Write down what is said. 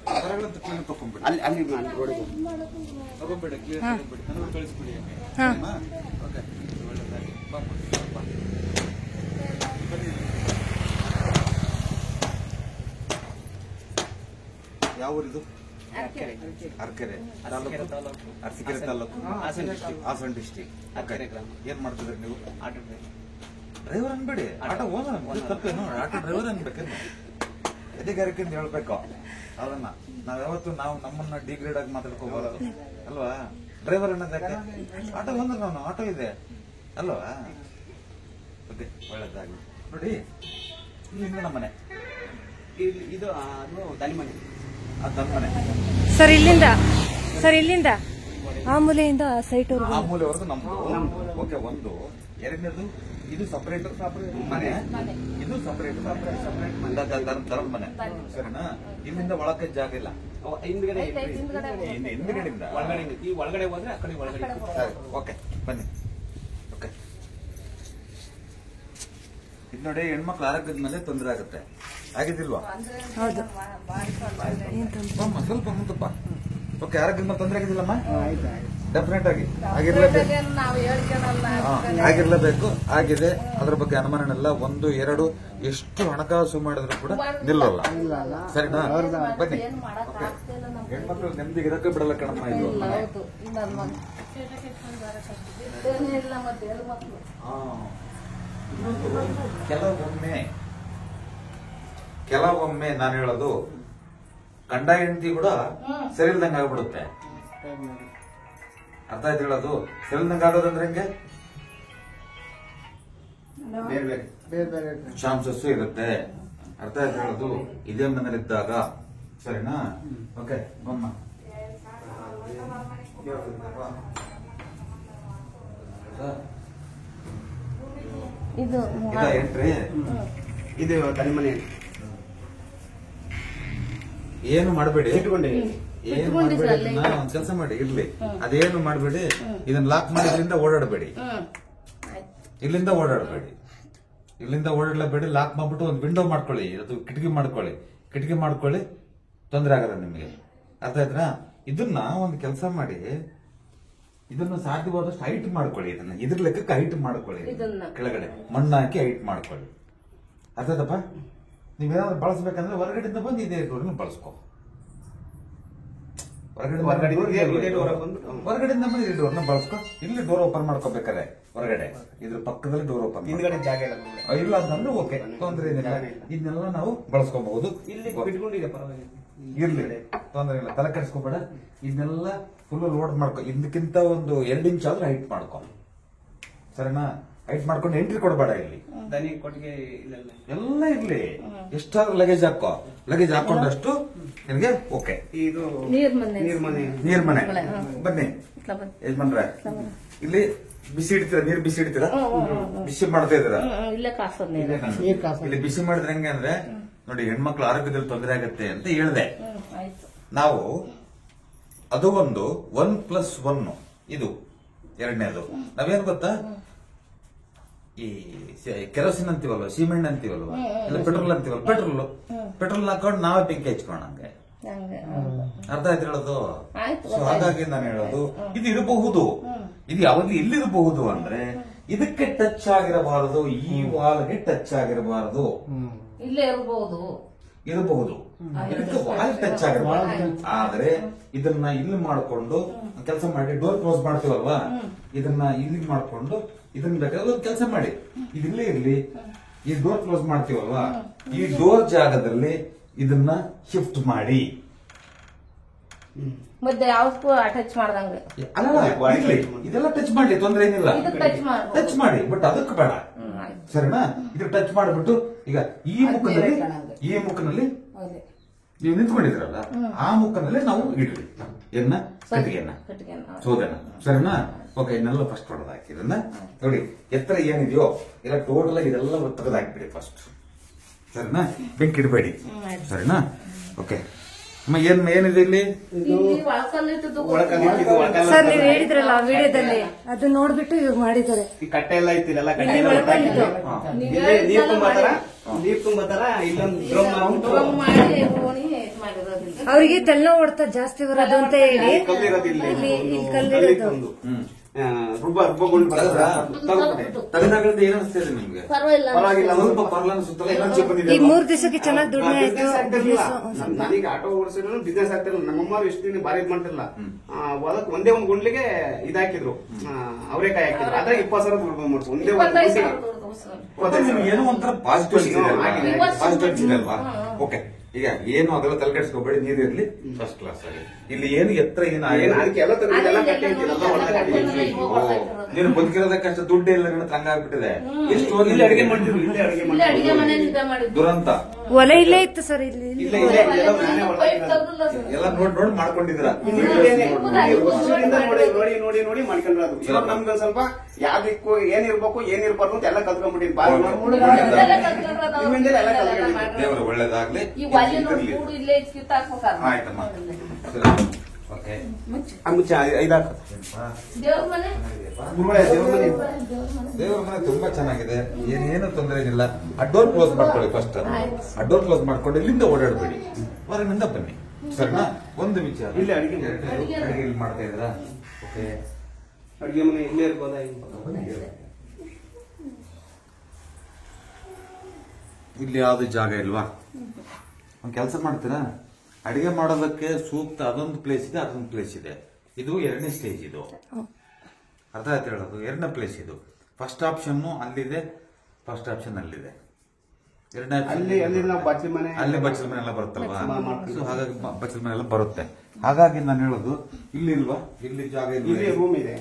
ಹೊರಗಡೆ ಕ್ಲೀನ್ ತಗೊಂಡ್ಬಿಡಿ. ಅಲ್ಲಿ ಅಲ್ಲಿ ರೋಡಿಗೆ ತಗೊಂಡ್ಬಿಡಿ, ಕ್ಲಿಯರ್ ತಗೊಂಡ್ಬಿಡಿ, ನನಗೆ ಕಳಿಸ್ಬಿಡಿ. ಓಕೆ, ಒಳ್ಳೆದಾಗಿ. ಬಾ ಬಾ. ಬನ್ನಿ. ಯಾವ ಊರಿದು? ಅರ್ಕೆರೆ ತಾಲೂಕು, ಅರಸೀಕೆರೆ ತಾಲೂಕು, ಹಾಸನ ಡಿಸ್ಟಿಕ್. ಏನ್ ಮಾಡ್ತಿದ್ರಿ ನೀವು? ಆಟೋ ಡ್ರೈವರ್ ಅನ್ಬೇಡಿ, ಆಟೋ ಓನರ್ ತಪ್ಪೇನು? ಆಟೋ ಡ್ರೈವರ್ ಅನ್ಬೇಕೇನು? ಅಧಿಕಾರಕ್ಕೆ ಹೇಳ್ಬೇಕು ಅದನ್ನ. ನಾವ್ ಯಾವತ್ತು ನಾವು ನಮ್ಮನ್ನ ಡಿಗ್ರೇಡ್ ಆಗಿ ಮಾತಾಡ್ಕೋಬಾರದು ಅಲ್ವಾ? ಡ್ರೈವರ್ ಅನ್ನೋದಕ್ಕೆ ಆಟೋ ಓನರ್, ನಾನು ಆಟೋ ಇದೆ ಅಲ್ವಾ? ಓಕೆ, ಒಳ್ಳೇದಾಗಿ. ನೋಡಿ, ಇಲ್ಲಿ ನಮ್ಮ ಮನೆ, ಇದು ದನಿ ಮನೆ. ಮನೆ ಸರ್ ಇಲ್ಲಿಂದ ಆ ಮೂಲೆಯಿಂದ ಸೈಟ್ ಆ ಮೂಲೆವರೆಗೂ ನಮ್ದು. ಓಕೆ, ಒಂದು. ಎರಡನೇದು ಇದು ಸಪರೇಟ್ ಮನೆ, ಇದು ಸಪರೇಟ್ ಧರ್ಮದ ಮನೆ, ಸರಿನಾ? ಇಲ್ಲಿಂದ ಒಳಕ್ಕೆ ಜಾಗ ಇಲ್ಲ. ಹಿಂದ್ಗಡೆಯಿಂದ ಒಳಗಡೆ ಹೋದ್ರೆ ಆ ಕಡೆ ಒಳಗಡೆ. ಓಕೆ, ಬನ್ನಿ. ಓಕೆ, ಇದು ನೋಡಿ, ಹೆಣ್ಮಕ್ಳು ಆರೋಗ್ಯದ ಮೇಲೆ ತೊಂದರೆ ಆಗುತ್ತೆ. ಆಗಿದ್ದಿಲ್ವಾ? ಹೌದು. ಸ್ವಲ್ಪ ಮುಂದಪ್ಪ. ಓಕೆ, ಆರೋಗ್ಯದ ಮೇಲೆ ತೊಂದರೆ ಆಗಿದ್ದಿಲ್ಲಮ್ಮ? ಡೆಫಿನೆಟ್ ಆಗಿ ಆಗಿರ್ಲೇಬೇಕು. ಆಗಿದೆ, ಅದ್ರ ಬಗ್ಗೆ ಅನುಮಾನನೆಲ್ಲ. 1, 2 ಎಷ್ಟು ಹಣಕಾಸು ಮಾಡಿದ್ರು ಕೂಡ ನಿಲ್ಲಲ್ಲ, ಸರಿನಾ? ಬನ್ನಿ. ಹೆಣ್ಮಕ್ಳು ನೆಮ್ಮದಿಗಿರಕ್ಕೆ ಬಿಡಲ್ಲ ಕಣಮ್ಮ ಇದು. ಕೆಲವೊಮ್ಮೆ ನಾನು ಹೇಳೋದು, ಗಂಡ ಹೆಂಡತಿ ಕೂಡ ಸರಿಲ್ದಂಗೆ ಆಗ್ಬಿಡುತ್ತೆ. ಅರ್ಥ ಆಯ್ತು ಹೇಳೋದು? ಸರಿಲ್ದಂಗೆ ಆಗೋದಂದ್ರೆ ಹೆಂಗೆ? ಬೇರೆ ಬೇರೆ ಚಾನ್ಸಸ್ ಇರುತ್ತೆ. ಅರ್ಥ ಆಯ್ತು ಹೇಳೋದು? ಇದೇ ಮನೇಲಿದ್ದಾಗ, ಸರಿನಾ? ಓಕೆ, ಬಮ್ಮ. ಇದು ಎಂಟ್ರಿ. ಇದು ದನಿ ಮನೆ. ಏನು ಮಾಡಬೇಡಿ, ಏನು ಮಾಡಬೇಡಿ. ಒಂದ್ ಕೆಲಸ ಮಾಡಿ, ಇರ್ಲಿ, ಅದೇನು ಮಾಡಬೇಡಿ. ಇದನ್ನ ಲಾಕ್ ಮಾಡಿ ಇಲ್ಲಿಂದ ಓಡಾಡಬೇಡಿ, ಇಲ್ಲಿಂದ ಓಡಾಡಬೇಡಿ, ಇಲ್ಲಿಂದ ಓಡಾಡಲೇಬೇಡಿ. ಲಾಕ್ ಮಾಡ್ಬಿಟ್ಟು ಒಂದು ವಿಂಡೋ ಮಾಡ್ಕೊಳ್ಳಿ, ಅದು ಕಿಟಕಿ ಮಾಡ್ಕೊಳ್ಳಿ. ತೊಂದರೆ ಆಗಲ್ಲ ನಿಮಗೆ. ಅರ್ಥ ಆಯ್ತಾ? ಇದನ್ನ ಒಂದು ಕೆಲಸ ಮಾಡಿ, ಇದನ್ನ ಸಾಧ್ಯವಾದಷ್ಟು ಹೈಟ್ ಮಾಡ್ಕೊಳ್ಳಿ. ಇದನ್ನ ಇದ್ರ ಲೆಕ್ಕಕ್ಕೆ ಹೈಟ್ ಮಾಡ್ಕೊಳ್ಳಿ. ಕೆಳಗಡೆ ಮಣ್ಣು ಹಾಕಿ ಹೈಟ್ ಮಾಡ್ಕೊಳ್ಳಿ. ಅರ್ಥ ಆಯ್ತಪ್ಪ? ನೀವೇನಾದ್ರು ಬಳಸ್ಬೇಕಂದ್ರೆ ಹೊರಗಡೆಯಿಂದ ಬಂದು ಇದೇ ಡೋರ್ನ ಬಳಸ್ಕೊ. ಹೊರಗಡೆಯಿಂದ ಬಂದು ಈ ಡೋರ್ನ ಬಳಸ್ಕೊ. ಇಲ್ಲಿ ಡೋರ್ ಓಪನ್ ಮಾಡ್ಕೋಬೇಕಾರೆ ಹೊರಗಡೆ, ಇದ್ರ ಪಕ್ಕದಲ್ಲಿ ಡೋರ್ ಓಪನ್. ಹಿಂದ್ಗಡೆ ಜಾಗ ಇಲ್ಲ ಅಂತಂದ್ರೆ ಓಕೆ, ತೊಂದ್ರೆ ಏನಿಲ್ಲ. ಇದನ್ನೆಲ್ಲ ನಾವು ಬಳಸ್ಕೋಬಹುದು. ಇಲ್ಲಿ ಬಿಟ್ಕೊಂಡಿದೆ, ಪರವಾಗಿಲ್ಲ, ಇರ್ಲಿ, ತೊಂದ್ರೆ ಇಲ್ಲ, ತಲೆ ಕೆಡಿಸ್ಕೋಬೇಡ. ಇದನ್ನೆಲ್ಲ ಫುಲ್ ಲೋಡ್ ಮಾಡ್ಕೊ. ಇದಕ್ಕಿಂತ ಒಂದು 2 ಇಂಚ್ ಆದ್ರೂ ಹೈಟ್ ಮಾಡ್ಕೊ, ಸರಿನಾ? ಹೈಟ್ ಮಾಡ್ಕೊಂಡು ಎಂಟ್ರಿ ಕೊಡಬೇಡ. ಇಲ್ಲಿ ದನಿ ಕೊಟ್ಟಿಗೆ ಎಲ್ಲ ಇರ್ಲಿ. ಎಷ್ಟಾದ್ರೂ ಲಗೇಜ್ ಹಾಕೋ. ಲಗೇಜ್ ಹಾಕೊಂಡಷ್ಟು ನಿನಗೆ ಓಕೆ. ಇದು ನೀರ್ ಮನೆ. ಬನ್ನಿ ಯಜಮಾನ್ರೆ, ಇಲ್ಲಿ ಬಿಸಿ ಇಡ್ತೀರಾ? ನೀರ್ ಬಿಸಿ ಇಡ್ತೀರಾ? ಬಿಸಿ ಮಾಡ್ತಾ ಇದ್ದೀರಾ? ಇಲ್ಲಿ ಬಿಸಿ ಮಾಡಿದ್ರೆ ಹೆಂಗೆ ಅಂದ್ರೆ, ನೋಡಿ, ಹೆಣ್ಮಕ್ಳು ಆರೋಗ್ಯದಲ್ಲಿ ತೊಂದರೆ ಆಗತ್ತೆ ಅಂತ ಹೇಳಿದೆ ನಾವು. ಅದು ಒಂದು 1+1. ಇದು ಎರಡನೇದು. ನಾವೇನು ಗೊತ್ತಾ, ಈ ಕೆರೋಸಿನ್ ಅಂತೀವಲ್ವ, ಸಿಮೆಂಟ್ ಅಂತೀವಲ್ವ, ಇಲ್ಲ ಪೆಟ್ರೋಲ್ ಅಂತೀವಲ್ವ, ಪೆಟ್ರೋಲ್ ಹಾಕೊಂಡು ನಾವೇ ಬೆಂಕಿ ಹಚ್ಕೋಣಂಗೆ. ಅರ್ಥ ಆಯ್ತು ಹೇಳೋದು? ಸೊ ಹಾಗಾಗಿ ನಾನು ಹೇಳೋದು, ಇದು ಇರಬಹುದು. ಇದು ಯಾವಾಗ್ಲೂ ಎಲ್ಲಿರಬಹುದು ಅಂದ್ರೆ, ಇದಕ್ಕೆ ಟಚ್ ಆಗಿರಬಾರದು, ಈ ವಾಲ್ಗೆ ಟಚ್ ಆಗಿರಬಾರದು. ಇಲ್ಲೇ ಇರಬಹುದು, ಇದಕ್ಕೆ ವಾಲ್ ಟಚ್ ಆಗಿರಬಾರದು. ಆದ್ರೆ ಇದನ್ನ ಇಲ್ಲಿ ಮಾಡ್ಕೊಂಡು ಕೆಲಸ ಮಾಡಿ, ಡೋರ್ ಕ್ಲೋಸ್ ಮಾಡ್ತೀವಲ್ವಾ, ಇದನ್ನ ಇಲ್ಲಿ ಮಾಡ್ಕೊಂಡು ಇದನ್ನ ಬೇಕಾದ್ರೆ ಒಂದು ಕೆಲಸ ಮಾಡಿ, ಇದಿಲ್ಲೇ ಇರ್ಲಿ. ಈ ಡೋರ್ ಕ್ಲೋಸ್ ಮಾಡ್ತೀವಲ್ವಾ, ಈ ಡೋರ್ ಜಾಗದಲ್ಲಿ ಇದನ್ನ ಶಿಫ್ಟ್ ಮಾಡಿ. ಮತ್ತೆ ಯಾವಕ್ಕೂ ಟಚ್ ಮಾಡ್ದಂಗೆ ಇದೆಲ್ಲ ಟಚ್ ಮಾಡಿ, ತೊಂದ್ರೆ ಏನಿಲ್ಲ. ಟಚ್ ಮಾಡಿ, ಬಟ್ ಅದಕ್ಕೆ ಬೇಡ, ಸರಿನಾ? ಇದು ಟಚ್ ಮಾಡಿಬಿಟ್ಟು ಈಗ ಈ ಮುಖನಲ್ಲಿ ನೀವು ನಿಂತ್ಕೊಂಡಿದ್ರಲ್ಲ, ಆ ಮುಖನಲ್ಲಿ ನಾವು ಇಡ್ರಿ ಕಟ್ಟಿಗೆಯನ್ನ, ಸೌದೆನ, ಸರಿನಾ? ಓಕೆ, ಇದನ್ನೆಲ್ಲ ಫಸ್ಟ್ ಹೊಡೆದಾಕಿ. ಇದನ್ನ ನೋಡಿ, ಎತ್ತರ ಏನಿದೆಯೋ ಇಲ್ಲ ಟೋಟಲ್ ಆಗಿ ಇದೆಲ್ಲ ತೆಗೆದಾಕ್ಬಿಡಿ ಫಸ್ಟ್, ಸರಿನಾ? ಬೆಂಕಿ ಇಡಬೇಡಿ, ಸರಿನಾ? ಓಕೆ, ಅಮ್ಮ, ಏನಿದೆ ಇಲ್ಲಿ? ಇಲ್ಲಿ ಒಳಕಲ್ಲಿಟ್ಟದ್ದು ಸರ್ ನೀವು ಹೇಳಿದ್ರಲ್ಲ ಆ ವಿಡಿಯೋದಲ್ಲಿ ಅದು ನೋಡ್ಬಿಟ್ಟು ಇವಾಗ ಮಾಡಿದ್ದಾರೆ. ಈ ಕಟ್ಟೆ ಎಲ್ಲ ಇತ್ತಿರಲ್ಲ, ಕಟ್ಟೆ ಇಲ್ಲಿ ಎಲ್ಲ ಒಳಕಲ್ಲಿದ್ದು. ಇಲ್ಲೇ ನೀರ್ ತುಂಬತಾರ ಇಲ್ಲೊಂದು ಡ್ರಮ್ ಮಾಡಿ ಓಣಿ ಇದ್ ಮಾಡಿರೋದಿಲ್ಲ. ಅವರಿಗೆ ತಲೆನೋವು ಹೊಡ್ತಾ ಜಾಸ್ತಿ ಬರೋದು ಅಂತ ಹೇಳಿ ಕಲ್ಲಿರೋದು ಇಲ್ಲಿ ಇಲ್ಲಿ ಕಲ್ಲಿರೋದು. ರುಬ್ಬಗೊಂಡು ತಲೆನಾಗಲಿಂದ ಏನ್ ಅನಿಸ್ತಿದೆ ನಿಮ್ಗೆ? ಪರವಾಗಿಲ್ಲ. ಸ್ವಲ್ಪ ಪರ್ಲಾನ ಸುತ್ತಲ ಇನ್ನೊಂದು ಚಿಪ್ ಬಂದಿದೆ. ಈಗ 3 ದಿವಸಕ್ಕೆ ಚೆನ್ನಾಗಿ ದುಡಿಮೆ ಆಯ್ತು. ನನಗೆ ಆಟೋ ಓಡಿಸಿದ್ರು ಬಿಸ್ನೆಸ್ ಆಗ್ತಿರಲಿಲ್ಲ. ನಮ್ಮಮ್ಮ ಎಷ್ಟು ದಿನ ಬಾರಿ ಮಾಡ್ತಿರಲಿಲ್ಲ. ಹೊಲಕ್ ಒಂದೇ ಒಂದು ಗುಂಡ್ಲಿಗೆ ಇದಾಕಿದ್ರು, ಅವರೇಕಾಯಿ ಹಾಕಿದ್ರು. ಅದ್ರಾಗ 20,000 ದುಡ್ಡು ಮಾಡ್ತು ಒಂದೇ ಒಂದು 25,000 ಗುಂಡಿಗೆ. ದುಡ್ದು ಸರ್. ಮತ್ತೆ ನಿಮ್ಗೆ ಏನೋ ಒಂಥರ ಪಾಸಿಟಿವ್ ಆಗಿದೆ. ಪಾಸಿಟಿವ್ ಅಲ್ವಾ? ಓಕೆ, ಈಗ ಏನು ಅದೆಲ್ಲ ತಲೆ ಕೆಡಿಸ್ಕೋಬೇಡಿ, ನೀರಿರ್ಲಿ ಫಸ್ಟ್ ಕ್ಲಾಸ್ ಆಗಿ. ಇಲ್ಲಿ ಏನು ಎತ್ತರ ಏನು ಅದಕ್ಕೆ ಎಲ್ಲ ತಂದಿದ್ದು ಎಲ್ಲ ಕಟ್ಟೆ ಇಟ್ಟಿರಲ್ಲ, ಒಳಗಡೆ ನೀನು ಬದುಕಿರೋದಕ್ಕಷ್ಟು ದುಡ್ಡು ಇಲ್ಲ ನನ್ನ ಹಂಗ ಆಗ್ಬಿಟ್ಟಿದೆ. ಎಷ್ಟು ಇಲ್ಲಿ ಅಡಿಗೆ ಮಾಡ್ತಿದ್ರು, ಇಲ್ಲೇ ಅಡಿಗೆ ಇಲ್ಲೇ ಅಡಿಗೆ ಮಾಡ್ತಿದ್ರು. ಮನೆ ನಿದ್ದೆ ಮಾಡಿದ್ದು. ದುರಂತ ಒಲೆ ಇಲ್ಲೇ ಇತ್ತು ಸರ್ ಇಲ್ಲಿ. ಇಲ್ಲೇ ಇಲ್ಲೇ ಎಲ್ಲ ಮನೆ ಒಳಗೆ ಪೈಪ್ ತೆಗ್ದಿಲ್ಲ ಸರ್. ಎಲ್ಲ ನೋಡ್ ಮಾಡ್ಕೊಂಡಿದ್ರ. ವರ್ಷದಿಂದ ನೋಡಿ ನೋಡಿ ನೋಡಿ ಮಾಡ್ಕೊಂಡ್ರದು. ಇವಾಗ ನಮ್ಗೆ ಸ್ವಲ್ಪ ಯಾವ್ದಕ್ಕೂ ಏನಿರ್ಬೇಕು ಏನಿರ್ಬಾರ್ದು ಅಂತ ಎಲ್ಲ ಕಲ್ತ್ಕೊಂಡ್ಬಿಟ್ಟಿದ್ವಿ. ಇದೆಲ್ಲ ಕಲ್ತ್ಕೊಂಡ್ರೆ ಅದು ಇವಿಂದೆಲ್ಲ ಎಲ್ಲ ಇದೆಲ್ಲ ಕಲ್ತ್ಕೊಂಡ್ವಿ. ಮಾಡ್ಬೇಕು. ದೇವರು ಒಳ್ಳೇದಾಗ್ಲಿ. ಈ ಒಲೆನೂ ಕೂಡು ಇಲ್ಲೇ ಕಿತ್ತಾಕ್ಬೇಕಾದ್ರೆ. ಆಯ್ತಮ್ಮ. ಓಕೆ, ಮುಚ್ಚ ಐದಾಕ ದೇವ್ರ ಮನೆ ದೇವ್ರ ಮನೆ ದೇವರ ಮನೆ ತುಂಬಾ ಚೆನ್ನಾಗಿದೆ, ಏನೇನು ತೊಂದರೆ ಏನಿಲ್ಲ. ಆ ಡೋರ್ ಕ್ಲೋಸ್ ಮಾಡ್ಕೊಳ್ಳಿ ಫಸ್ಟ್. ಆ ಡೋರ್ ಕ್ಲೋಸ್ ಮಾಡ್ಕೊಂಡು ಇಲ್ಲಿಂದ ಓಡಾಡಬೇಡಿ, ಹೊರಗಿನಿಂದ ಬನ್ನಿ, ಸರಿನಾ? ಒಂದು ವಿಚಾರ, ಇಲ್ಲೇ ಅಡಿಗೆ ಅಡಿಗೆ ಇಲ್ಲಿ ಮಾಡ್ತಾ ಇದ್ದೀರಾ? ಓಕೆ, ಅಡಿಗೆ ಮನೆ ಇಲ್ಲೇ ಇರ್ಬೋದಾ? ಇಲ್ಲಿ ಯಾವ್ದು ಜಾಗ ಇಲ್ವಾ? ಒಂದ್ ಕೆಲಸ ಮಾಡ್ತೀರಾ? ಅಡಿಗೆ ಮಾಡೋದಕ್ಕೆ ಸೂಕ್ತ ಅದೊಂದು ಪ್ಲೇಸ್ ಇದೆ, ಅದೊಂದು ಪ್ಲೇಸ್ ಇದೆ. ಇದು 2ನೇ ಸ್ಟೇಜ್. ಇದು ಅರ್ಥ ಆಯ್ತು ಹೇಳೋದು. 2ನೇ ಪ್ಲೇಸ್ ಇದು. ಫಸ್ಟ್ ಆಪ್ಷನ್ ಅಲ್ಲಿದೆ, ಫಸ್ಟ್ ಆಪ್ಷನ್ ಅಲ್ಲಿದೆ. 2ನೇ ಅಲ್ಲಿ ನಾವು ಬಚ್ಚಲ ಮನೆ, ಅಲ್ಲಿ ಬಚ್ಚಲ ಮನೆ ಎಲ್ಲ ಬರುತ್ತಲ್ವಾ? ಸೊ ಹಾಗಾಗಿ ಬಚ್ಚಲ ಮನೆ ಎಲ್ಲ ಬರುತ್ತೆ. ಹಾಗಾಗಿ ನಾನು ಹೇಳೋದು ಇಲ್ಲಿ ಇಲ್ವಾ? ಇಲ್ಲಿ ಜಾಗ ಇಲ್ಲಿ ಇಲ್ಲ, ರೂಮ್ ಇದೆ.